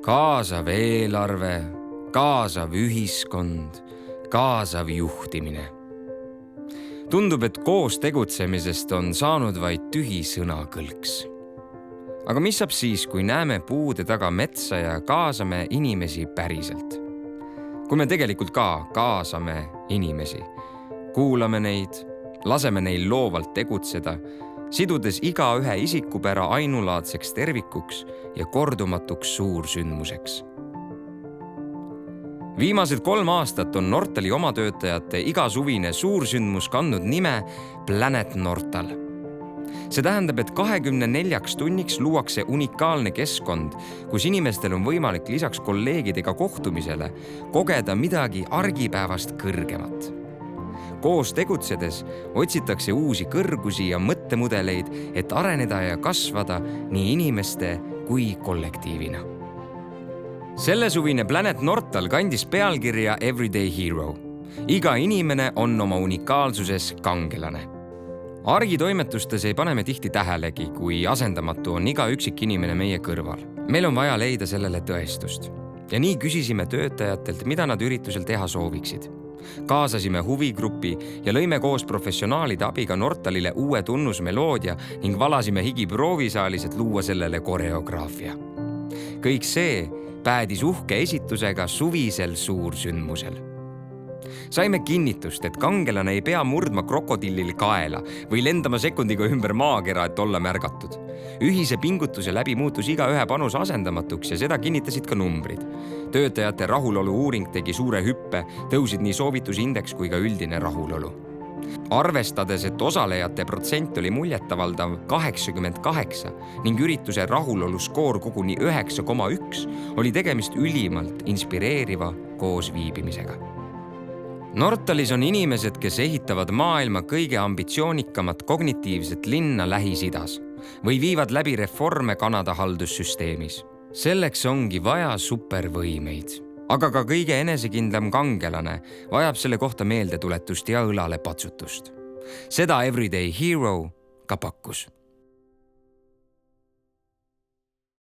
Kaasav eelarve, kaasav ühiskond, kaasav juhtimine. Tundub, et koos tegutsemisest on saanud vaid tühi sõnakõlks. Aga mis saab siis, kui näeme puude taga metsa ja kaasame inimesi päriselt? Kui me tegelikult ka kaasame inimesi, kuulame neid, laseme neil loovalt tegutseda, sidudes igaühe isikupära ainulaadseks tervikuks ja kordumatuks suursündmuseks. Viimased 3 aastat on Nortali oma töötajate igasuvine suursündmus kandnud nime Planet Nortal. See tähendab, et 24 tunniks luuakse unikaalne keskkond, kus inimestel on võimalik lisaks kolleegidega kohtumisele kogeda midagi argipäevast kõrgemat. Koos tegutsedes otsitakse uusi kõrgusi ja mõttemudeleid, et areneda ja kasvada nii inimeste kui kollektiivina. Sellesuvine Planet Nortal kandis pealkirja Everyday Hero. Iga inimene on oma unikaalsuses kangelane. Argitoimetustes ei pane me tihti tähelegi, kui asendamatu on iga üksik inimene meie kõrval. Meil on vaja leida sellele tõestust. Ja nii küsisime töötajatelt, mida nad üritusel teha sooviksid. Kaasasime huvigrupi ja lõime koos professionaalide abiga Nortalile uue tunnusmeloodia ning valasime higi proovisaalis, et luua sellele koreograafia. Kõik see päädis uhke esitusega suvisel suursündmusel. Saime kinnitust, et kangelane ei pea murdma krokodillil kaela või lendama sekundiga ümber maakera, et olla märgatud. Ühise pingutuse läbi muutus igaühe panus asendamatuks ja seda kinnitasid ka numbrid. Töötajate rahulolu uuring tegi suure hüppe, tõusid nii soovitusindeks kui ka üldine rahulolu. Arvestades, et osalejate protsent oli muljetavaldav 88 ning ürituse rahulolu skoor koguni 9,1, oli tegemist ülimalt inspireeriva koosviibimisega. Nortalis on inimesed, kes ehitavad maailma kõige ambitsioonikamat kognitiivset linna Lähis-Idas või viivad läbi reforme Kanada haldussüsteemis. Selleks ongi vaja supervõimeid, aga ka kõige enesekindlam kangelane vajab selle kohta meeldetuletust ja õlale patsutust. Seda Everyday Hero ka pakkus.